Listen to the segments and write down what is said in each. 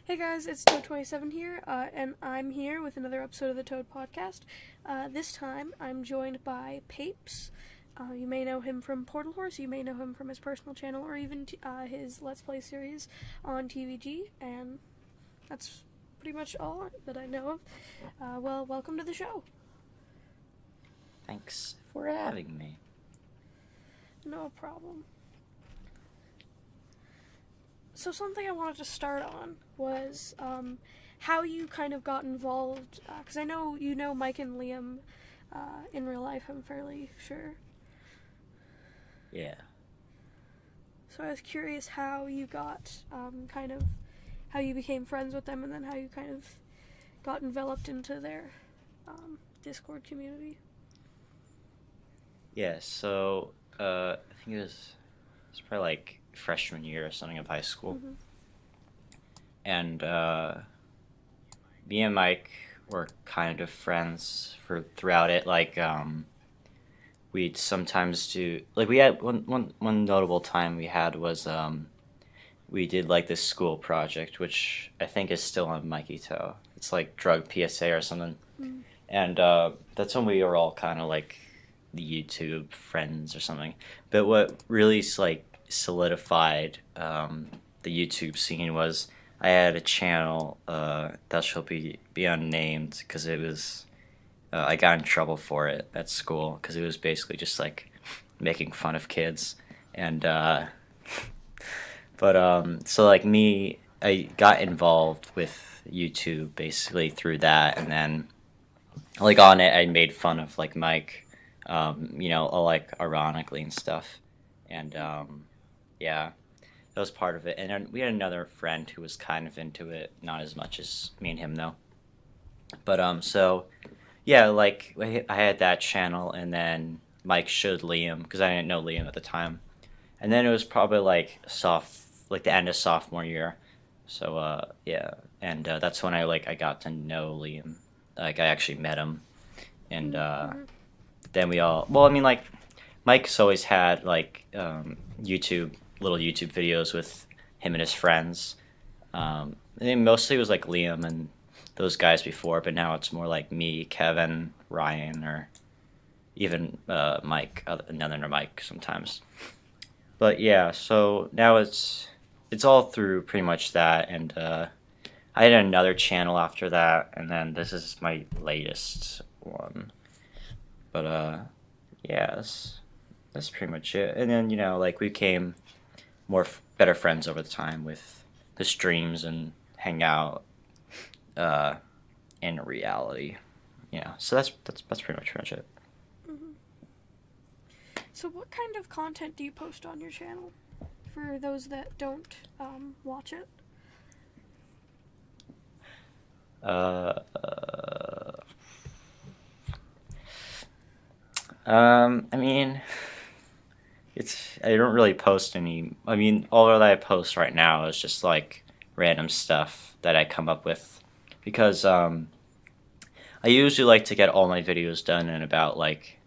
Hey guys, it's Toad27 here, and I'm here with another episode of the Toad Podcast. This time, I'm joined by Papes. You may know him from Portal Horse, you may know him from his personal channel, or even his Let's Play series on TVG, and that's pretty much all that I know of. Well, welcome to the show. Thanks for having me. No problem. So something I wanted to start on was how you kind of got involved, because I know you know Mike and Liam in real life, I'm fairly sure. Yeah. So I was curious how you got, how you became friends with them, and then how you kind of got enveloped into their Discord community. Yeah, so I think it was probably like freshman year or something of high school. Mm-hmm. And me and Mike were kind of friends throughout it. Like we'd sometimes do, like, we had one notable time we had was we did like this school project, which I think is still on Mikey Toe. It's like drug PSA or something. Mm. And that's when we were all kind of like the YouTube friends or something. But what really like solidified the YouTube scene was I had a channel that shall be unnamed because it was I got in trouble for it at school because it was basically just like making fun of kids. And so like me, I got involved with YouTube basically through that, and then like on it I made fun of like Mike, like ironically and stuff. And yeah, that was part of it. And then we had another friend who was kind of into it, not as much as me and him though. But so yeah, like I had that channel, and then Mike showed Liam because I didn't know Liam at the time. And then it was probably like the end of sophomore year. So yeah, and that's when I got to know Liam. Like I actually met him, and then we all. Well, I mean, like Mike's always had like little YouTube videos with him and his friends. I think mostly it was like Liam and those guys before, but now it's more like me, Kevin, Ryan, or even Mike, another Mike sometimes. But yeah, so now it's all through pretty much that, and I had another channel after that, and then this is my latest one. But yeah, that's pretty much it. And then like we became better friends over the time with the streams and hang out in reality. Yeah, so that's pretty much it. Mm-hmm. So what kind of content do you post on your channel for those that don't watch it? I mean, I don't really post any. I mean, all that I post right now is just like random stuff that I come up with, because I usually like to get all my videos done in about like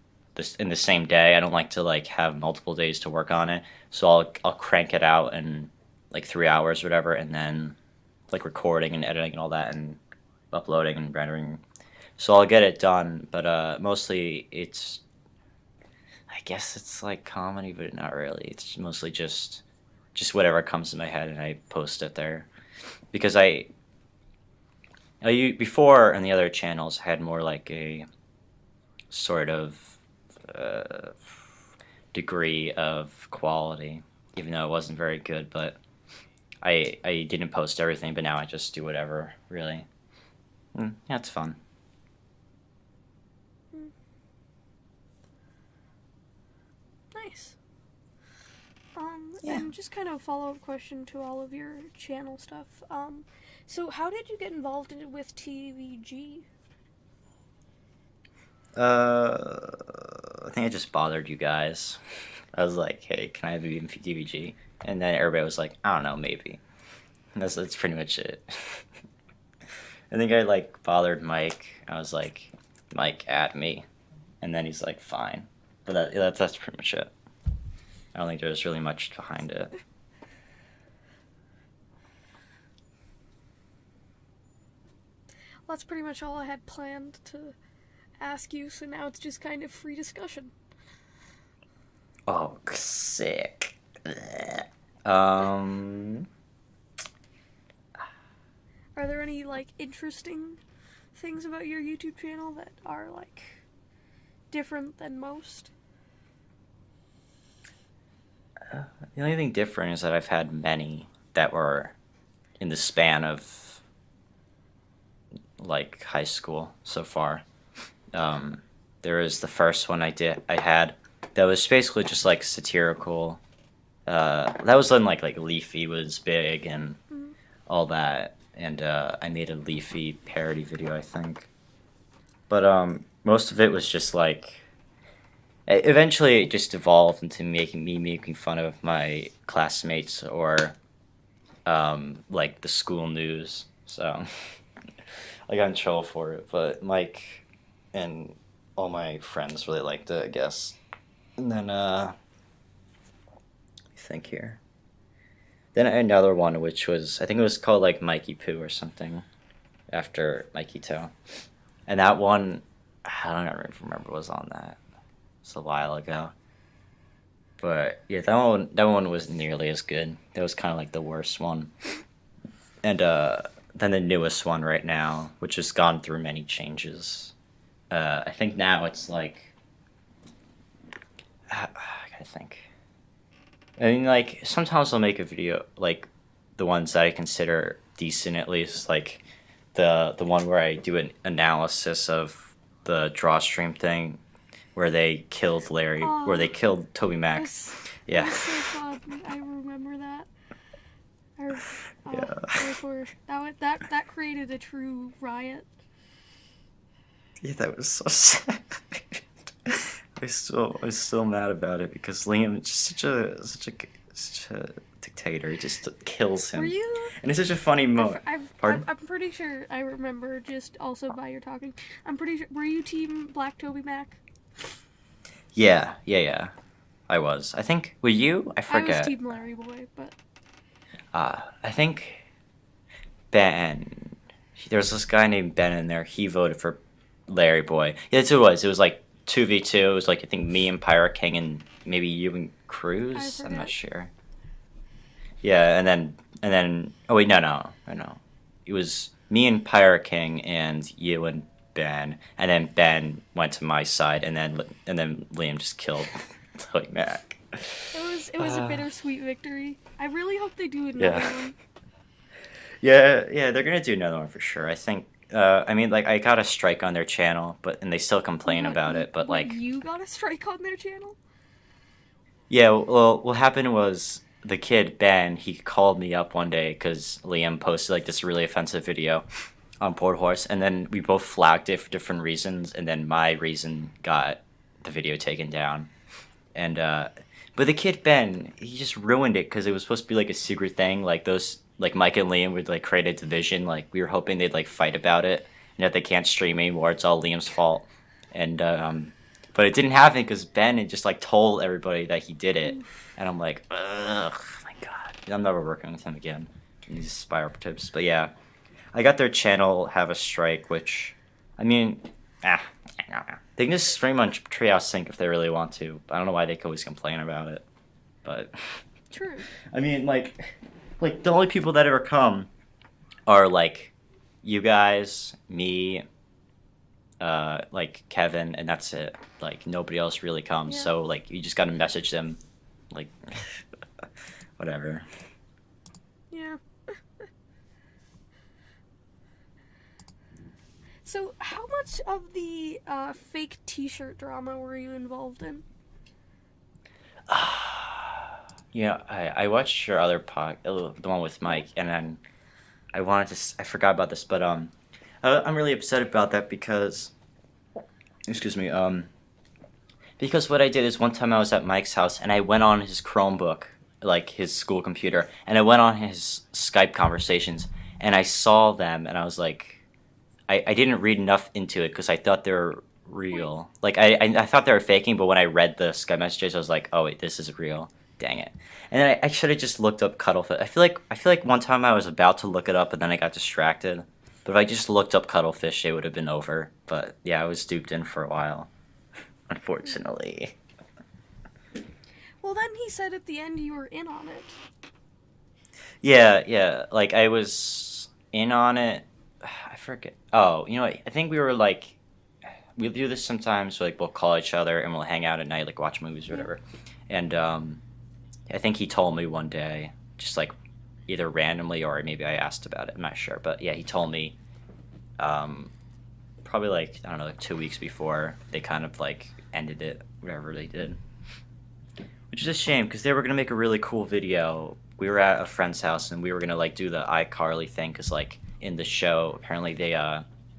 in the same day. I don't like to like have multiple days to work on it, so I'll crank it out in like 3 hours or whatever, and then like recording and editing and all that, and uploading and rendering. So I'll get it done, but mostly I guess it's like comedy, but not really. It's mostly just whatever comes to my head, and I post it there. Because before on the other channels had more like a sort of degree of quality, even though it wasn't very good. But I didn't post everything, but now I just do whatever, really. Yeah, it's fun. Nice. Yeah. And just kind of a follow-up question to all of your channel stuff. So how did you get involved with TVG? I think I just bothered you guys. I was like, hey, can I have a DVG? And then everybody was like, I don't know, maybe. And that's pretty much it. I think I like bothered Mike. I was like, Mike, add me. And then he's like, fine. But that's pretty much it. I don't think there's really much behind it. that's pretty much all I had planned to ask you, so now it's just kind of free discussion. Oh, sick. Um, Are there any, like, interesting things about your YouTube channel that are, like, different than most? the only thing different is that I've had many that were in the span of like high school so far. There was the first one I had that was basically just like satirical. That was when like Leafy was big and all that, and I made a Leafy parody video, I think. But most of it was just like. Eventually, it just evolved into making fun of my classmates or like the school news. So I got in trouble for it, but Mike and all my friends really liked it, I guess. And then let me think here. Then I had another one, which was I think it was called like Mikey Poo or something, after Mikey Toe, and that one I don't even remember what was on that. It's a while ago, but yeah, that one wasn't nearly as good. That was kind of like the worst one, and then the newest one right now, which has gone through many changes. I think now it's like I gotta think. I mean, like sometimes I'll make a video like the ones that I consider decent, at least, like the one where I do an analysis of the drawstream thing. Where they killed where they killed Toby Mac. Yeah. That was so fun. I remember that. Yeah. That created a true riot. Yeah, that was so sad. I'm still mad about it because Liam is just such a dictator. He just kills him. Were you? And it's such a funny moment. Pardon? I'm pretty sure I remember, just also by your talking. I'm pretty sure. Were you team Black Toby Mac? Yeah. I was. I think. Were you? I forget. I was team Larry Boy, but. I think Ben. There was this guy named Ben in there. He voted for Larry Boy. Yeah, that's who it was. It was like 2v2. It was like I think me and Pirate King and maybe you and Cruz. I'm not sure. Yeah, and then. Oh wait, no. It was me and Pirate King and you and Ben, and then Ben went to my side, and then Liam just killed Toby Mac. It was a bittersweet victory. I really hope they do another one. Yeah, they're gonna do another one for sure. I think. I mean, like I got a strike on their channel, and they still complain about it. But like, you got a strike on their channel? Yeah. Well, what happened was the kid Ben. He called me up one day because Liam posted like this really offensive video on Port Horse, and then we both flagged it for different reasons, and then my reason got the video taken down. And but the kid Ben, he just ruined it because it was supposed to be like a secret thing, like those like Mike and Liam would like create a division, like we were hoping they'd like fight about it, and that they can't stream anymore, it's all Liam's fault. And but it didn't happen because Ben had just like told everybody that he did it, and I'm like, ugh, my god, I'm never working with him again in these spiral tips. But yeah, I got their channel have a strike, which, I mean, they can just stream on Treehouse Sync if they really want to. I don't know why they always complain about it, but true. I mean, like the only people that ever come are like you guys, me, like Kevin, and that's it. Like nobody else really comes, yeah. So like you just gotta message them, like whatever. Yeah. So, how much of the fake T-shirt drama were you involved in? Yeah, I watched your other the one with Mike, and then I forgot about this, but I'm really upset about that because, excuse me, because what I did is one time I was at Mike's house and I went on his Chromebook, like his school computer, and I went on his Skype conversations, and I saw them, and I was like. I didn't read enough into it because I thought they were real. Like, I thought they were faking, but when I read the Skype messages, I was like, oh, wait, this is real. Dang it. And then I should have just looked up Cuddlefoot. I feel like one time I was about to look it up, and then I got distracted. But if I just looked up cuttlefish, it would have been over. But yeah, I was duped in for a while, unfortunately. Well, then he said at the end you were in on it. Yeah, yeah. Like I was in on it. I forget. Oh, you know what? I think we were like, we do this sometimes. Like we'll call each other and we'll hang out at night, like watch movies or whatever. And I think he told me one day, just like either randomly or maybe I asked about it. I'm not sure, but yeah, he told me. Probably like I don't know, like 2 weeks before they kind of like ended it, whatever they did. Which is a shame because they were gonna make a really cool video. We were at a friend's house and we were gonna like do the iCarly thing because like in the show apparently they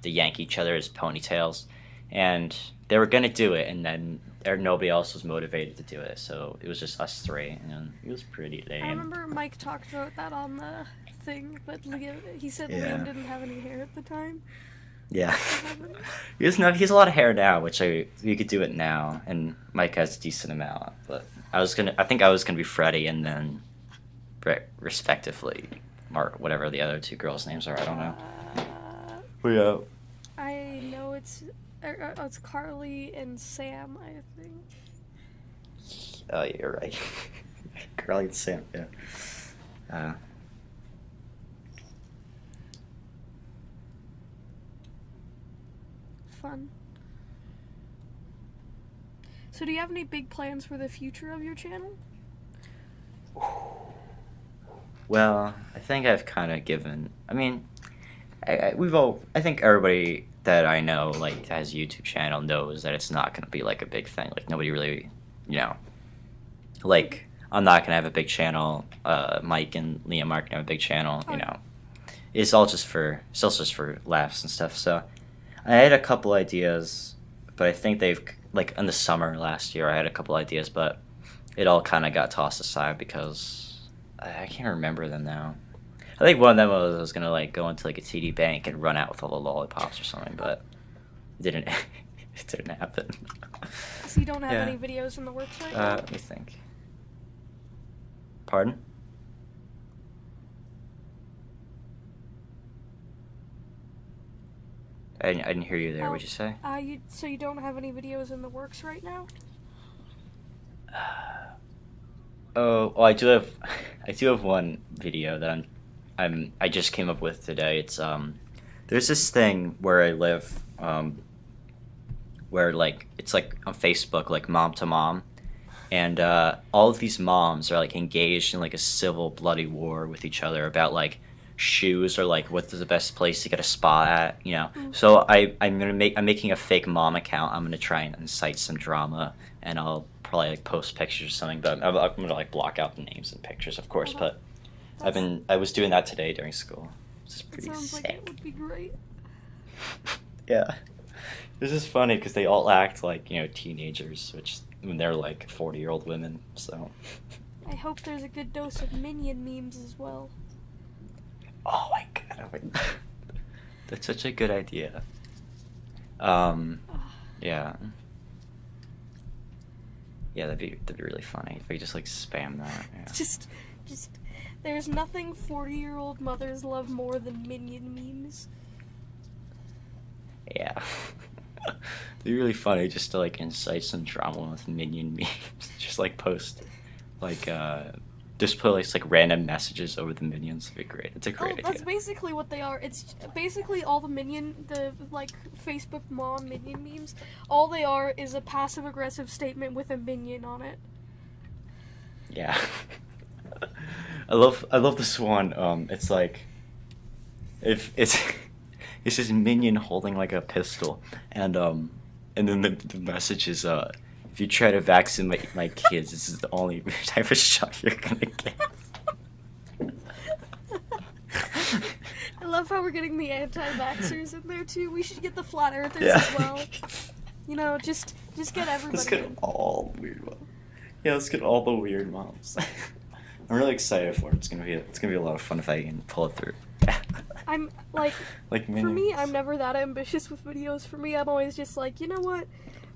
yank each other's ponytails, and they were gonna do it and then nobody else was motivated to do it, so it was just us three and it was pretty lame. I remember Mike talked about that on the thing, but he said Liam didn't have any hair at the time. Yeah. he has a lot of hair now, which we could do it now, and Mike has a decent amount. But I think I was gonna be Freddie and then respectively Mark, whatever the other two girls' names are. I don't know. Yeah. I know it's Carly and Sam, I think. Oh, you're right. Carly and Sam. Yeah. Fun. So do you have any big plans for the future of your channel? Well, I think I've kind of given. I mean, I think everybody that I know like that has a YouTube channel knows that it's not gonna be like a big thing. Like nobody really, like I'm not gonna have a big channel. Mike and Liam aren't gonna have a big channel. It's all just for laughs and stuff. So I had a couple ideas, but I think they've like in the summer last year I had a couple ideas, but it all kind of got tossed aside because I can't remember them now. I think one of them was I was gonna like go into like a TD Bank and run out with all the lollipops or something, but it didn't. It didn't happen. So you don't have any videos in the works right now? Let me think. Pardon? I didn't hear you there. What'd you say? So you don't have any videos in the works right now? Oh, well, I do have one video that I just came up with today. It's there's this thing where I live, where like it's like on Facebook, like mom to mom, and all of these moms are like engaged in like a civil bloody war with each other about like shoes or like what's the best place to get a spa at, So I'm making a fake mom account. I'm gonna try and incite some drama, and I'll probably like post pictures or something, but I'm gonna like block out the names and pictures, of course. But I was doing that today during school. This is pretty sounds sick. like it would be great. Yeah, this is funny because they all act like teenagers, which when they're like 40-year-old women. So I hope there's a good dose of Minion memes as well. Oh my god, that's such a good idea. Yeah. Yeah, that'd be really funny if we just like spam that. Yeah. Just, there's nothing 40-year-old mothers love more than Minion memes. Yeah. It'd be really funny just to like incite some drama with Minion memes. Just like post, like just put like random messages over the minions. It'd be great. It's a great idea. That's basically what they are. It's basically all the like Facebook mom Minion memes. All they are is a passive aggressive statement with a minion on it. Yeah. I love this one. It's like if it's this minion holding like a pistol, and then the message is if you try to vaccinate my kids, this is the only type of shot you're gonna get. I love how we're getting the anti-vaxxers in there too. We should get the flat earthers as well. Just get everybody. Let's get all the weird moms. Yeah, let's get all the weird moms. I'm really excited for it. It's gonna be a lot of fun if I can pull it through. I'm like for minions. me, I'm never that ambitious with videos. For me, I'm always just like, you know what?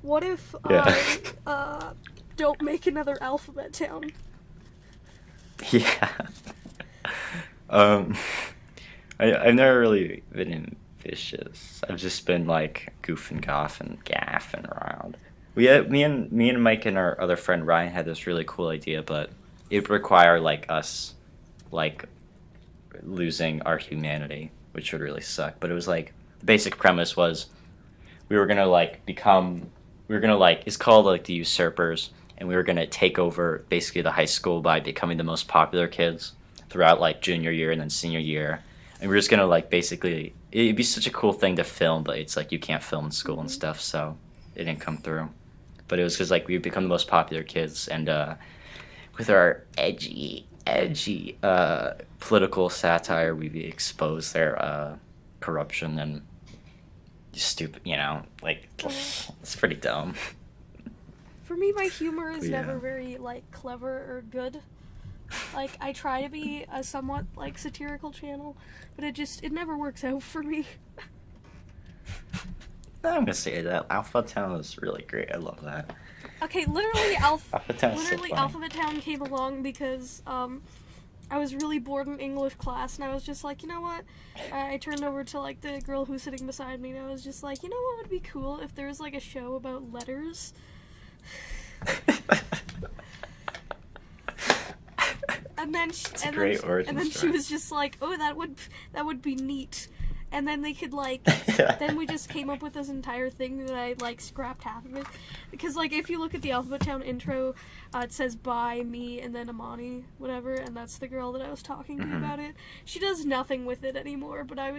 What if I don't make another Alphabet Town? Yeah. I've never really been ambitious. I've just been like goofing, goffing, gaffing around. Me and Mike and our other friend Ryan had this really cool idea, but it would require like us like losing our humanity, which would really suck. But it was like the basic premise was we were gonna like become we were gonna like it's called like the usurpers, and we were gonna take over basically the high school by becoming the most popular kids throughout like junior year and then senior year. And we were just gonna like basically it'd be such a cool thing to film, but it's like you can't film in school and stuff, so it didn't come through. But it was because like we become the most popular kids, and with our edgy political satire, we expose their corruption and stupid, like it's pretty dumb. For me, my humor is Yeah. never very like clever or good. Like I try to be a somewhat like satirical channel, but it never works out for me. I'm gonna say that Alpha Town is really great. I love that. Okay, literally Alpha Town is so funny. Alphabet Town came along because I was really bored in English class, and I was just like, you know what? I turned over to like the girl who was sitting beside me, and I was just like, you know what would be cool if there was like a show about letters. And then she was just like, oh, that would be neat. And then they could like, then we just came up with this entire thing that I like scrapped half of it, because like if you look at the Alphabet Town intro, it says by me and then Amani, whatever, and that's the girl that I was talking to about it. She does nothing with it anymore, but I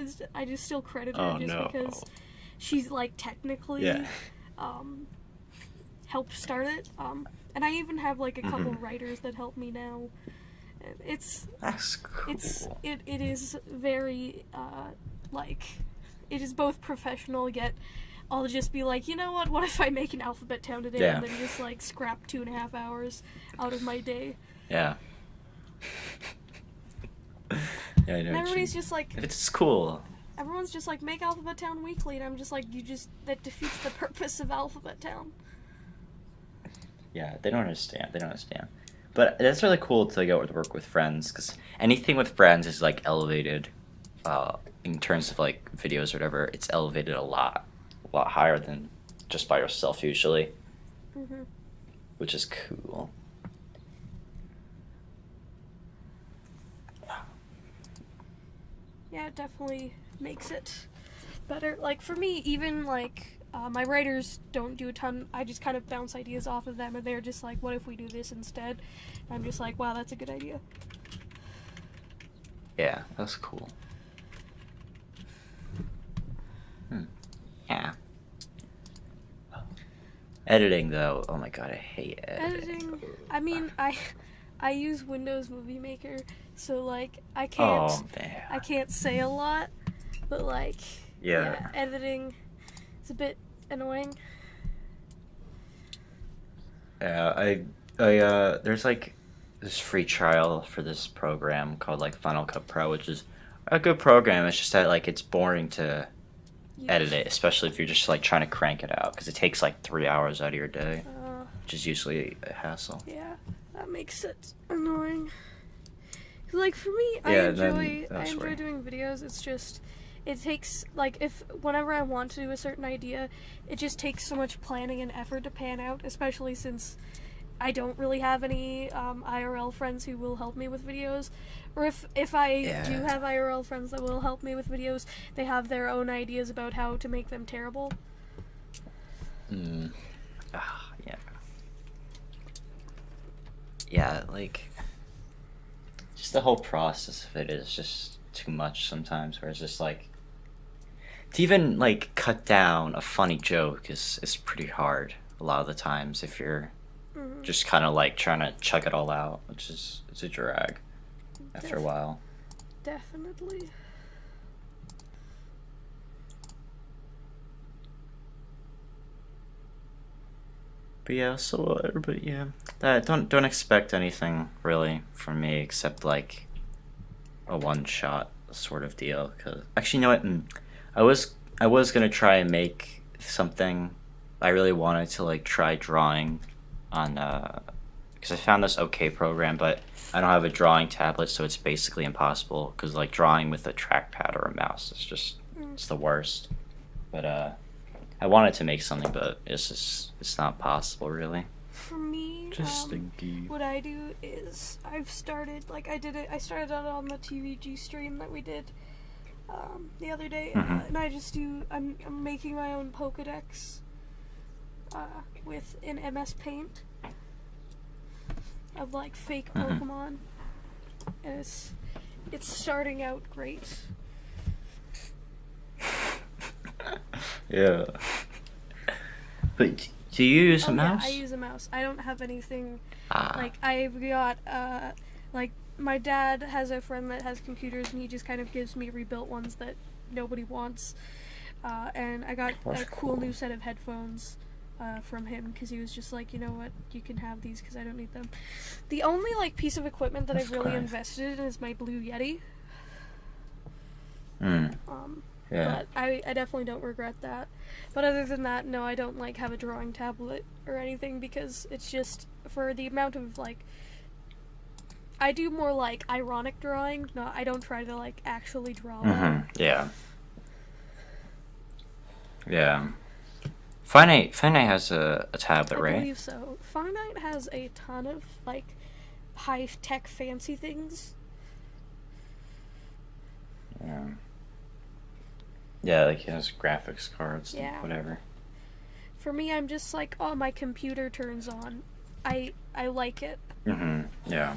just still credit her because she's like technically helped start it. And I even have like a couple writers that help me now. That's cool. It is very like, it is both professional, yet I'll just be like, you know what if I make an Alphabet Town today, and then just like scrap 2.5 hours out of my day. Yeah. Yeah, I know. And everybody's just like, it's cool. Everyone's just like, make Alphabet Town weekly, and I'm just like, that defeats the purpose of Alphabet Town. Yeah, they don't understand. But that's really cool to go to work with friends, because anything with friends is like elevated. In terms of like videos or whatever, it's elevated a lot higher than just by yourself usually, which is cool. Yeah, it definitely makes it better. Like for me, even like my writers don't do a ton. I just kind of bounce ideas off of them, and they're just like, what if we do this instead? And I'm just like, wow, that's a good idea. Yeah, that's cool. Yeah. Editing though, oh my god, I hate editing. I mean, I use Windows Movie Maker, so like I can't say a lot, but like yeah, editing is a bit annoying. Yeah, I there's like this free trial for this program called like Final Cut Pro, which is a good program. It's just that like it's boring to edit it, especially if you're just like trying to crank it out, because it takes like 3 hours out of your day, which is usually a hassle. Yeah, that makes it annoying. Like for me, I enjoy doing videos. It's just it takes like whenever I want to do a certain idea, it just takes so much planning and effort to pan out, especially since I don't really have any IRL friends who will help me with videos. Or if I do have IRL friends that will help me with videos, they have their own ideas about how to make them terrible. Yeah. Yeah, like, just the whole process of it is just too much sometimes, where it's just like, to even like cut down a funny joke is pretty hard a lot of the times if you're just kind of like trying to chug it all out, which is it's a drag after a while. Definitely. But yeah, so everybody, don't expect anything really from me except like a one shot sort of deal. Cause actually, you know what? I was gonna try and make something. I really wanted to like try drawing on because I found this okay program, but I don't have a drawing tablet, so it's basically impossible. Because like drawing with a trackpad or a mouse is just it's the worst. But I wanted to make something, but it's not possible really. For me, Just thinking. what I do is I've started I started out on the TVG stream that we did the other day, and I'm making my own Pokedex with an MS Paint of like fake Pokemon, and it's starting out great. Yeah. But do you use a mouse? Yeah, I use a mouse. I don't have anything Ah. like I've got like my dad has a friend that has computers, and he just kind of gives me rebuilt ones that nobody wants. And I got That's a cool cool. new set of headphones from him because he was just like, you know what, you can have these because I don't need them. The only like piece of equipment that That's I've really nice. invested in is my Blue Yeti. Yeah. But I definitely don't regret that. But other than that, no, I don't like have a drawing tablet or anything because it's just for the amount of like I do more like ironic drawing. No, I don't try to like actually draw. Yeah. Yeah. Finite has a tablet, I right? believe so. Finite has a ton of like high tech fancy things. Yeah. Yeah, like he has graphics cards Yeah. and whatever. For me, I'm just like, oh, my computer turns on. I like it. Yeah.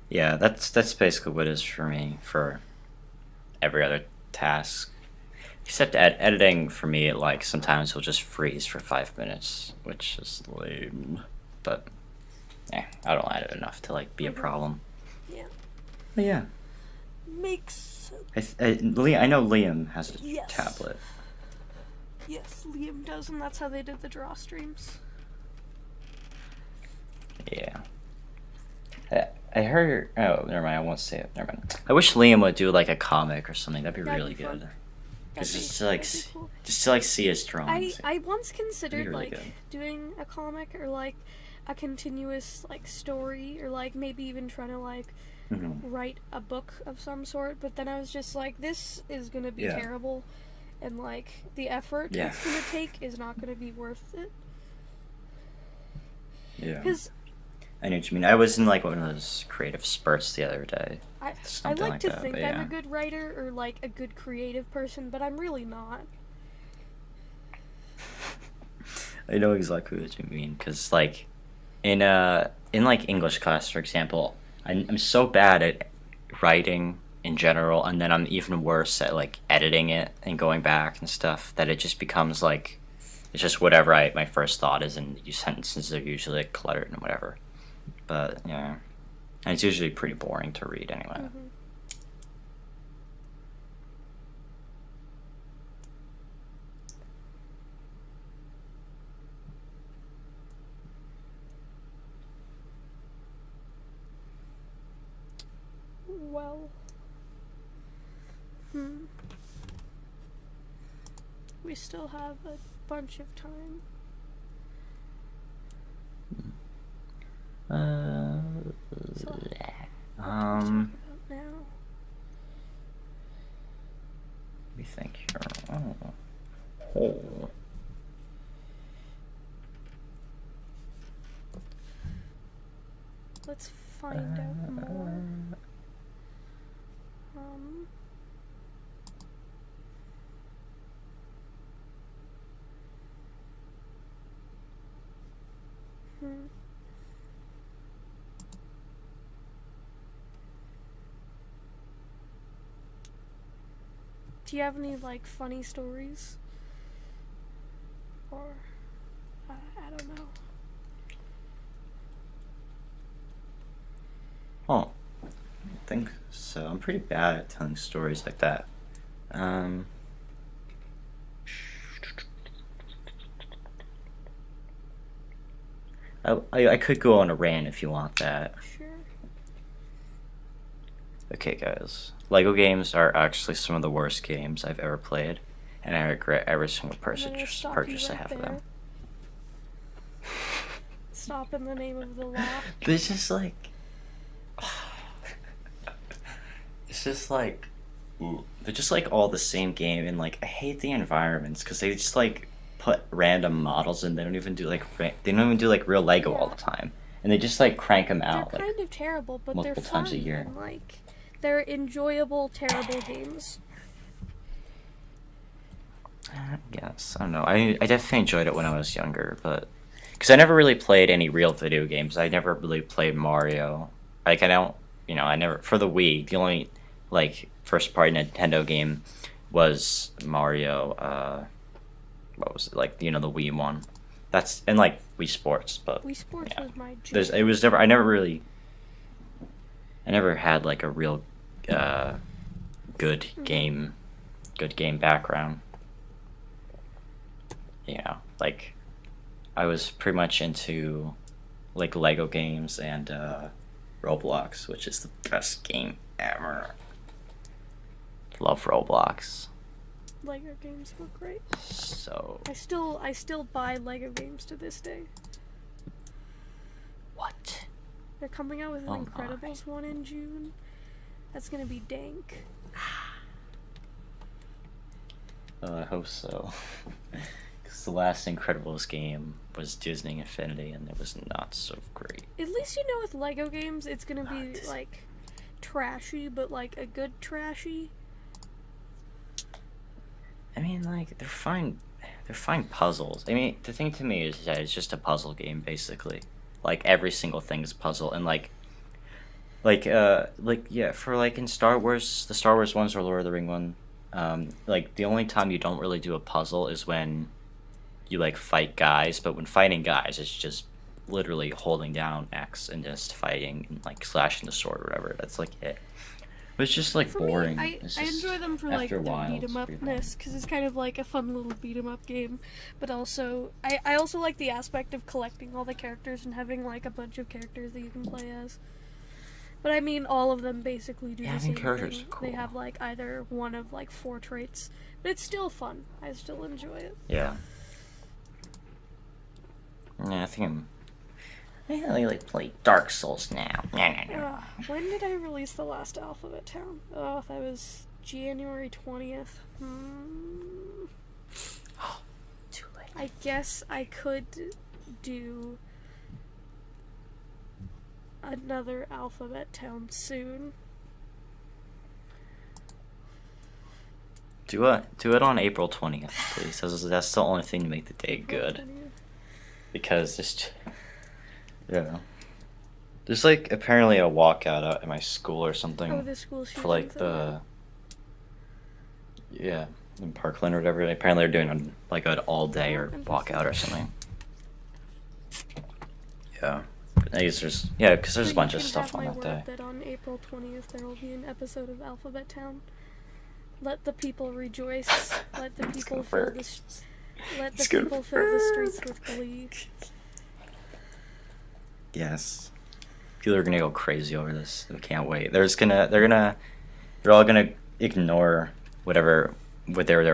Yeah, that's basically what it is for me for every other task. Except editing for me, like sometimes will just freeze for 5 minutes, which is lame. But I don't edit enough to like be a problem. Yeah. But yeah. Makes sense. I know Liam has a Yes. tablet. Yes, Liam does, and that's how they did the draw streams. Yeah. I heard. Oh, never mind. I won't say it. Never mind. I wish Liam would do like a comic or something. That'd be That'd really be fun. good. That'd Just be- to like, that'd be cool. just to like see his drawings. I once considered really like good. doing a comic or like a continuous like story or like maybe even trying to like write a book of some sort, but then I was just like, this is gonna be Yeah. terrible, and like the effort Yeah. it's gonna take is not gonna be worth it. Yeah. Because I know what you mean. I was in like one of those creative spurts the other day. I Something like like to that, think but I'm yeah. a good writer or like a good creative person, but I'm really not. I know exactly what you mean because like in like English class, for example, I'm so bad at writing in general, and then I'm even worse at like editing it and going back and stuff that it just becomes like it's just whatever my first thought is, and your sentences are usually like, cluttered and whatever. But yeah, and it's usually pretty boring to read anyway. Well, we still have a bunch of time. So, what to talk about now? Let me think here. Oh. Let's find out more. Do you have any like funny stories? Or I don't know. Oh, I think so. I'm pretty bad at telling stories like that. I could go on a rant if you want that. Sure. Okay, guys. Lego games are actually some of the worst games I've ever played, and I regret every single I'm gonna stop you purchase I right have of them. there. stop in the name of the law. There's just like, it's just like, they're just like all the same game, and like I hate the environments because they just like put random models and they don't even do like real Lego all the time, and they just like crank them out They're like kind of terrible, but they're multiple fun. times a year. And, like, they're enjoyable, terrible games. Yes, I don't know. I definitely enjoyed it when I was younger, but because I never really played any real video games. I never really played Mario. Like I don't, I never for the Wii. The only like first party Nintendo game was Mario. What was it like? The Wii one. That's and like Wii Sports, but Wii Sports yeah. was my jam. It was never. I never had like a real good game background. Like I was pretty much into like Lego games and Roblox, which is the best game ever. Love Roblox. Lego games were great. So I still buy Lego games to this day. what? They're coming out with an Oh Incredibles one in June. That's gonna be dank. I hope so. Because the last Incredibles game was Disney Infinity, and it was not so great. At least with Lego games, it's gonna be like trashy, but like a good trashy. I mean, like they're fine. They're fine puzzles. I mean, the thing to me is that it's just a puzzle game, basically. Like every single thing is puzzle, and yeah, for like in Star Wars, the Star Wars ones or Lord of the Ring one, like the only time you don't really do a puzzle is when you like fight guys. But when fighting guys, it's just literally holding down X and just fighting and like slashing the sword or whatever. That's like it. But it's just like For boring. me, I enjoy them for like after the a while, beat 'em it's pretty upness because it's kind of like a fun little beat 'em up game. But also, I also like the aspect of collecting all the characters and having like a bunch of characters that you can play as. But I mean, all of them basically do the same characters thing. are cool. They have like either one of like 4 traits, but it's still fun. I still enjoy it. Yeah. Yeah, I think I really like play Dark Souls now. When did I release the last Alphabet Town? Oh, that was January 20th. Too late. I guess I could do another Alphabet Town soon. Do it on April 20th, please. That's the only thing to make the day good. 20th. Because there's like apparently a walkout out at my school or something. Oh, the school for like shootings in Parkland or whatever. Apparently they're doing like an all day or walkout or something. Yeah, I guess because there's a bunch of stuff on that day. That on April 20th there will be an episode of Alphabet Town. Let the people rejoice. Let the people fill the streets with glee. Yes. People are gonna go crazy over this. I can't wait. They're all gonna ignore what they were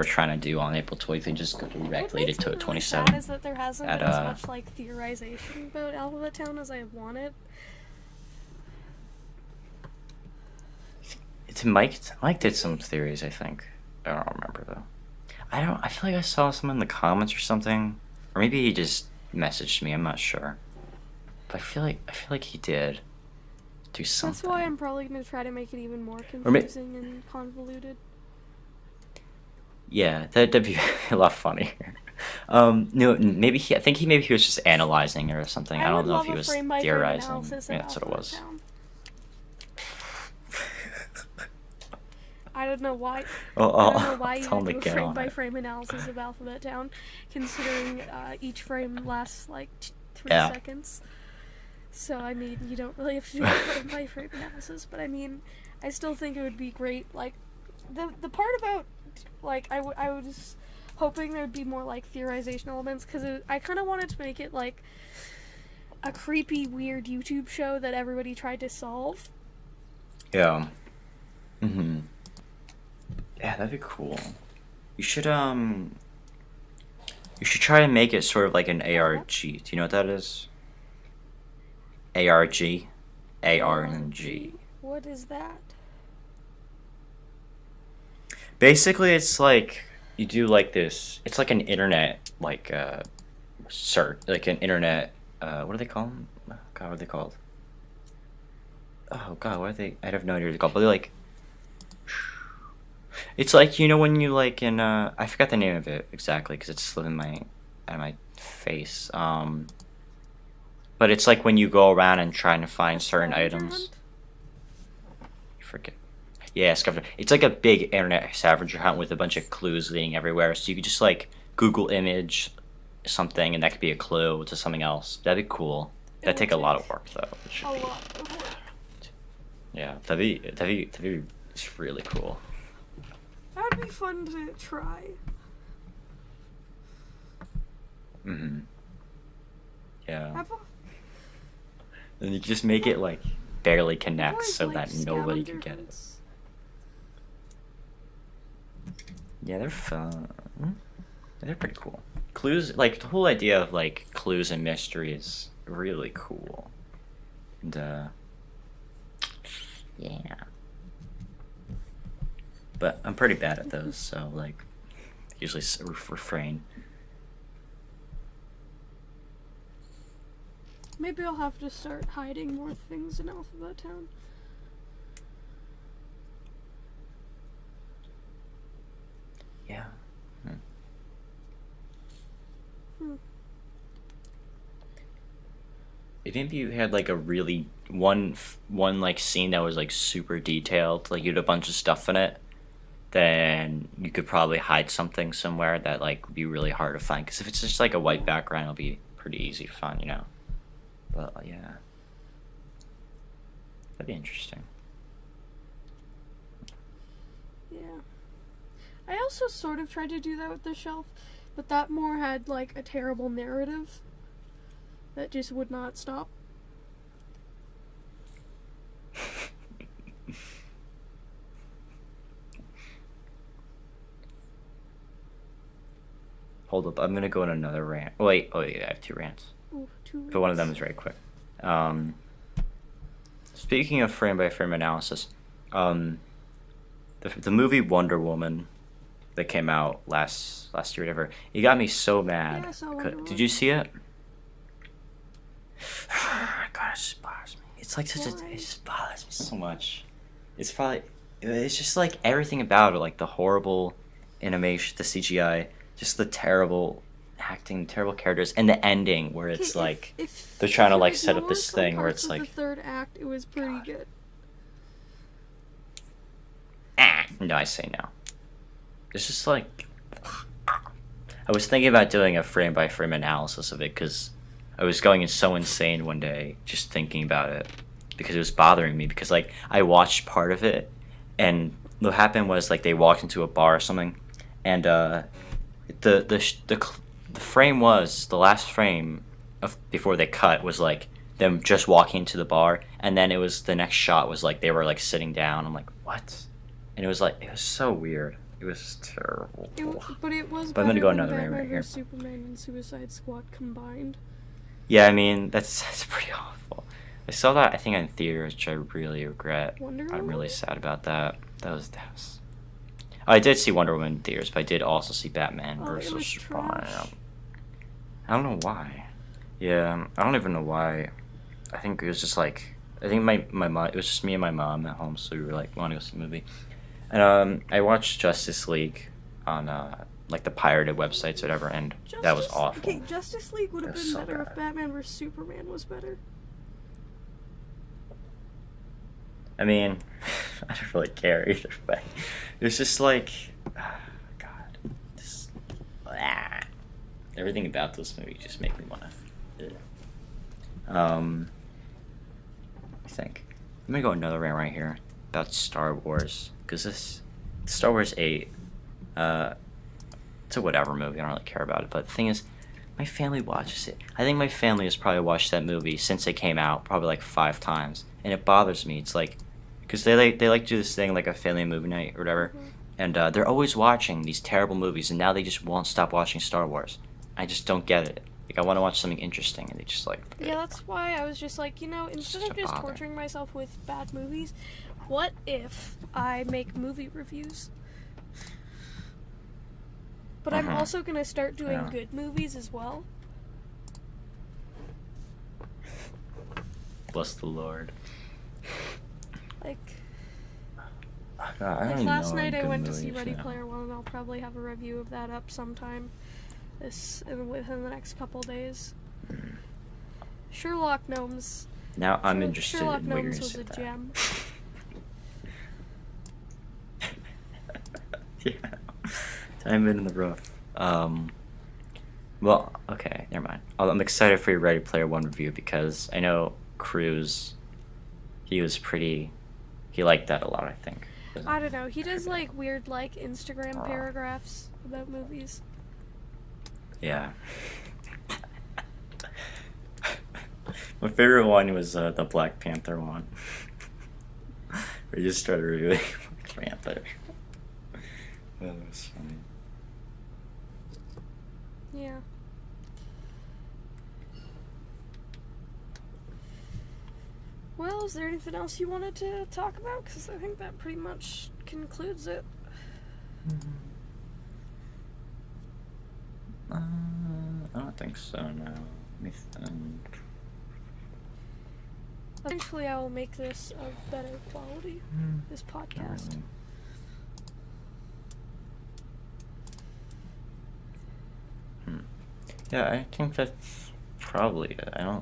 trying to do on April 20th and just go directly to What 27. makes me really sad is that there hasn't at, been as much like theorization about Alphabet Town as I wanted. Mike did some theories, I think. I don't remember though. I feel like I saw some in the comments or something, or maybe he just messaged me. I'm not sure, but I feel like he did do something. That's why I'm probably gonna try to make it even more confusing and convoluted. Yeah, that'd be a lot funnier. No, maybe I think he was just analyzing or something. I don't know if he was theorizing. Yeah, that's what it was. I don't know why. Well, I don't know why you tell him do to a get on frame by it. frame analysis of Alphabet Town, considering each frame lasts like 3 Yeah. seconds. So I mean, you don't really have to do a frame by frame analysis. But I mean, I still think it would be great. Like the part about like I was hoping there would be more like theorization elements because I kind of wanted to make it like a creepy, weird YouTube show that everybody tried to solve. Yeah. Mm-hmm. Yeah, that'd be cool. You should try to make it sort of like an ARG. Do you know what that is? ARG. ARNG. What is that? Basically, it's like you do like this. It's like an internet like search, like an internet. What do they call them? God, what are they called? Oh God, what are they? I have no idea what they're called. But they're like, it's like when you like in I forgot the name of it exactly because it's slipping out of my face. But it's like when you go around and trying to find certain Scavenger items. hunt? I forget. Yeah, scavenger. It's like a big internet scavenger hunt with a bunch of clues leading everywhere. So you could just like Google image something, and that could be a clue to something else. That'd be cool. That'd take a lot of work though. It should A be. lot of work. Yeah, that'd be it's really cool. That would be fun to try. Mm-hmm. Yeah. I've And you just make it like barely connect always so liked that nobody scavenger can get it. hunts. Yeah, they're fun. They're pretty cool. Clues, like the whole idea of like clues and mystery is really cool. And yeah. But I'm pretty bad at those, so like usually refrain. Maybe I'll have to start hiding more things in Alphabet Town. Yeah. If maybe you had like a really one like scene that was like super detailed, like you had a bunch of stuff in it, then you could probably hide something somewhere that like would be really hard to find. Because if it's just like a white background, it'll be pretty easy to find, But yeah, that'd be interesting. Yeah. I also sort of tried to do that with the shelf, but that more had like a terrible narrative that just would not stop. Hold up, I'm gonna go on another rant. Oh wait, I have two rants. Ooh, two But one of rings. them is very quick. Speaking of frame by frame analysis, the movie Wonder Woman that came out last year, whatever, it got me so mad. Yeah, I saw Wonder Did Woman. you see it? God, it just bothers me. It's like such a. Why? It just bothers me so much. It's just like everything about it, like the horrible animation, the CGI, just the terrible acting, terrible characters, and the ending where it's Okay, like if they're trying to you like set up ignore this some thing where parts it's of like the third act, it was pretty good. no, I say no. It's just like I was thinking about doing a frame by frame analysis of it because I was going so insane one day just thinking about it because it was bothering me because like I watched part of it and what happened was like they walked into a bar or something and the frame was the last frame of before they cut was like them just walking into the bar and then it was the next shot was like they were like sitting down. I'm like what? And it was so weird. It was terrible. But it was But I'm gonna better go than another way Batman right here. vs Superman and Suicide Squad combined. Yeah, I mean that's pretty awful. I saw that I think in theaters, which I really regret. Wonder I'm Woman? really sad about that. That was. I did see Wonder Woman in theaters, but I did also see Batman Oh, it was versus Superman. trash. I don't know why. Yeah, I don't even know why. I think it was just like I think my mom. It was just me and my mom at home, so we were like, "Want to go see a movie?" And I watched Justice League on like the pirated websites or whatever, and that was awful. Okay, Justice League would have It was been so better if bad. Batman vs Superman was better. I mean, I don't really care either way. It's just like, God, just, everything about this movie just make me want to. I think I'm gonna go another rant right here about Star Wars because this Star Wars 8, it's a whatever movie. I don't really care about it. But the thing is, my family watches it. I think my family has probably watched that movie since it came out, probably like 5 times, and it bothers me. It's like, because they like to do this thing like a family movie night or whatever, and they're always watching these terrible movies, and now they just won't stop watching Star Wars. I just don't get it. Like, I want to watch something interesting, and they just like. Yeah, that's why I was just like, instead of just torturing myself with bad movies, what if I make movie reviews? But I'm also gonna start doing good movies as well. Bless the Lord. Like, God, I last night I went to see Ready Player One, and I'll probably have a review of that up sometime within the next couple days. Sherlock Gnomes. Now I'm interested Sherlock in what you're Gnomes gonna was say a that. gem. Yeah. Diamond in the rough. Well, okay, never mind. I'm excited for your Ready Player One review because I know Cruz, he liked that a lot, I think. I don't know. He does like weird like Instagram paragraphs about movies. Yeah. My favorite one was the Black Panther one. We just started reviewing Black Panther. That was funny. Yeah. Well, is there anything else you wanted to talk about? Because I think that pretty much concludes it. I don't think so, no. Let me Eventually I will make this of better quality, this podcast. Yeah, I think that's probably it. I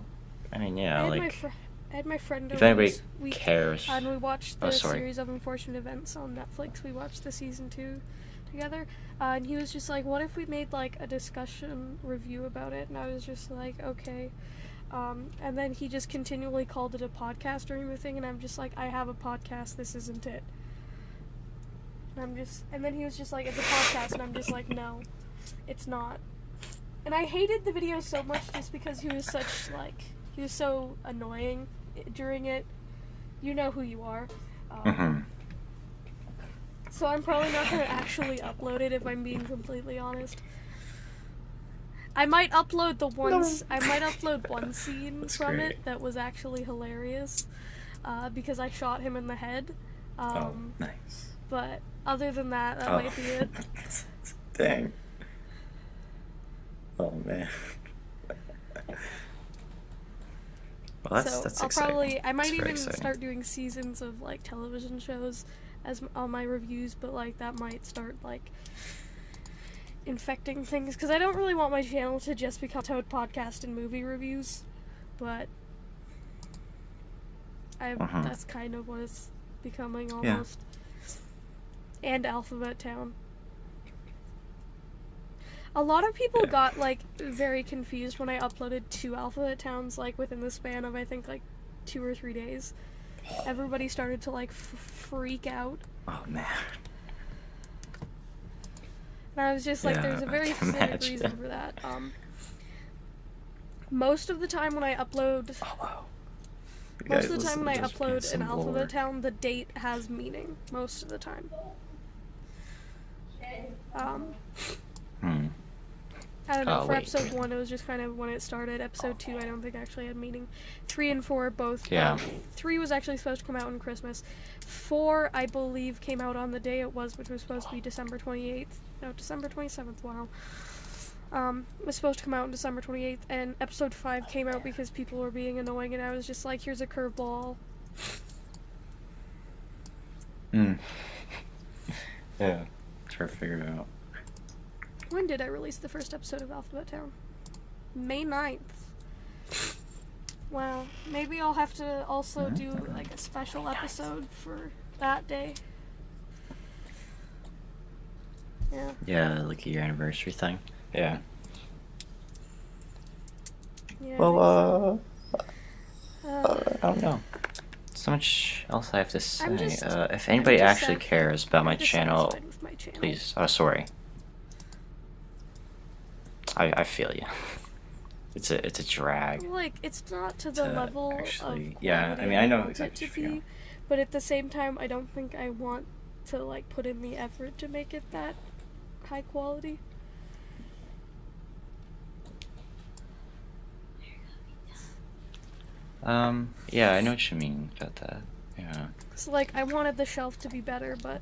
had my friend if over anybody this week, cares. and we watched the series of Unfortunate Events on Netflix. We watched the season 2 together, and he was just like, what if we made like a discussion review about it? And I was just like, okay. And then he just continually called it a podcast during the thing, and I'm just like, I have a podcast, this isn't it. And then he was just like, it's a podcast, and I'm just like, no, it's not. And I hated the video so much just because he was so annoying during it. You know who you are. So I'm probably not going to actually upload it if I'm being completely honest. I might upload one scene from it that was actually hilarious, because I shot him in the head. Nice. But other than that, that might be it. Dang. Oh man. Well, that's exciting. I might even start doing seasons of like television shows as on my reviews, but like that might start like infecting things, because I don't really want my channel to just become Toad Podcast and movie reviews, but that's kind of what it's becoming almost. Yeah. And Alphabet Town. A lot of people got like very confused when I uploaded 2 Alphabet Towns like within the span of I think like 2 or 3 days. Everybody started to like freak out. Oh man. And I was just like, there's a very specific reason for that. Most of the time when I upload, an Alphabet Town, the date has meaning. Most of the time. I don't know, for episode 1 it was just kind of when it started. Episode 2 I don't think actually had meaning. 3 and 4 both. 3 was actually supposed to come out on Christmas. 4 I believe came out on the day it was, which was supposed to be December 28th. No, December 27th, wow. It was supposed to come out on December 28th, and episode 5 came out because people were being annoying, and I was just like, here's a curveball. Yeah, try to figure it out. When did I release the first episode of Alphabet Town? May 9th. Wow. Maybe I'll have to also do like a special episode for that day. Yeah. Yeah, like a your anniversary thing. Yeah. Yeah. Well, I don't know. So much else I have to say. If anybody actually cares about my channel, please. Oh, sorry. I feel you. It's a drag. Like, it's not to the level of yeah, I mean, I know exactly what you feel. But at the same time, I don't think I want to like put in the effort to make it that high quality. Yeah, I know what you mean about that. Yeah. So, like, I wanted the shelf to be better, but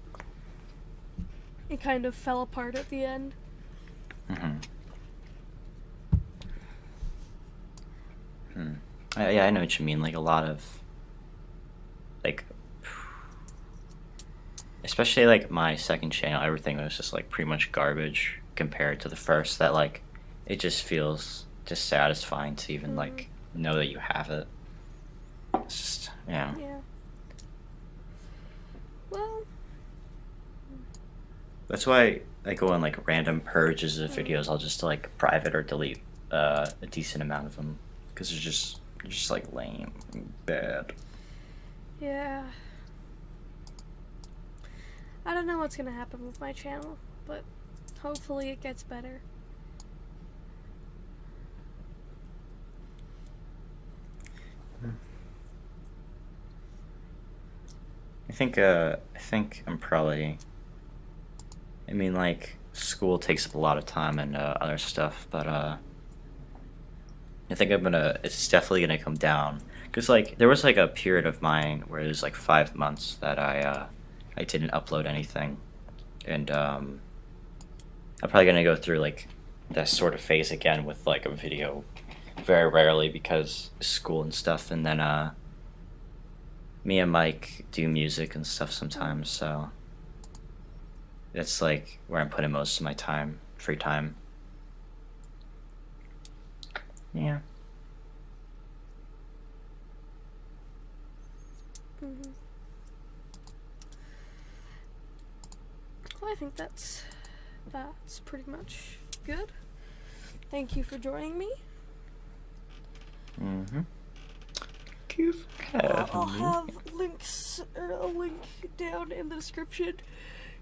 it kind of fell apart at the end. Mm-hmm. Yeah, I know what you mean. Like a lot of, like, especially like my second channel, everything was just like pretty much garbage compared to the first. That like, it just feels just satisfying to even like know that you have it. It's just Yeah. Well, that's why I go on like random purges of videos. I'll just like private or delete a decent amount of them because they're just like lame, and bad. yeah. I don't know what's gonna happen with my channel, but hopefully it gets better. I think I'm probably. I mean, like school takes up a lot of time and other stuff, but I think It's definitely gonna come down because like there was like a period of mine where it was like 5 months that I didn't upload anything, and I'm probably gonna go through like that sort of phase again with like a video very rarely because school and stuff, and then me and Mike do music and stuff sometimes, so that's like where I'm putting most of my time, free time. Yeah. Well, I think that's pretty much good. Thank you for joining me. I'll have a link down in the description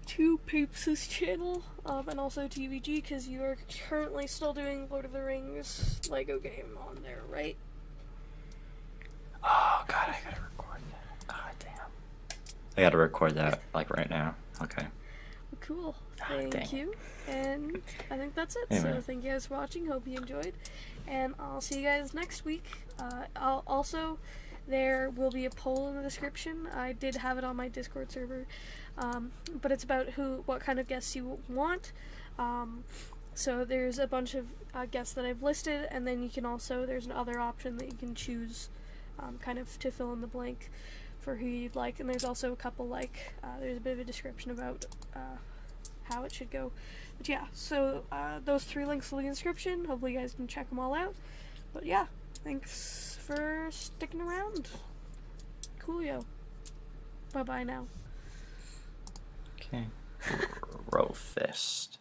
to Papes' channel, and also TVG, because you are currently still doing Lord of the Rings Lego game on there, right? Oh god, I gotta record that. Oh damn. I gotta record that like right now. Okay. Cool. Thank you. And I think that's it. Anyway. So thank you guys for watching. Hope you enjoyed. And I'll see you guys next week. There will be a poll in the description. I did have it on my Discord server. But it's about what kind of guests you want. So there's a bunch of guests that I've listed, and then you can also, there's another option that you can choose kind of to fill in the blank for who you'd like. And there's also a couple there's a bit of a description about how it should go. But yeah, so those 3 links will be in the description. Hopefully you guys can check them all out. But yeah, thanks for sticking around. Coolio. Bye-bye now. Okay. Row fist.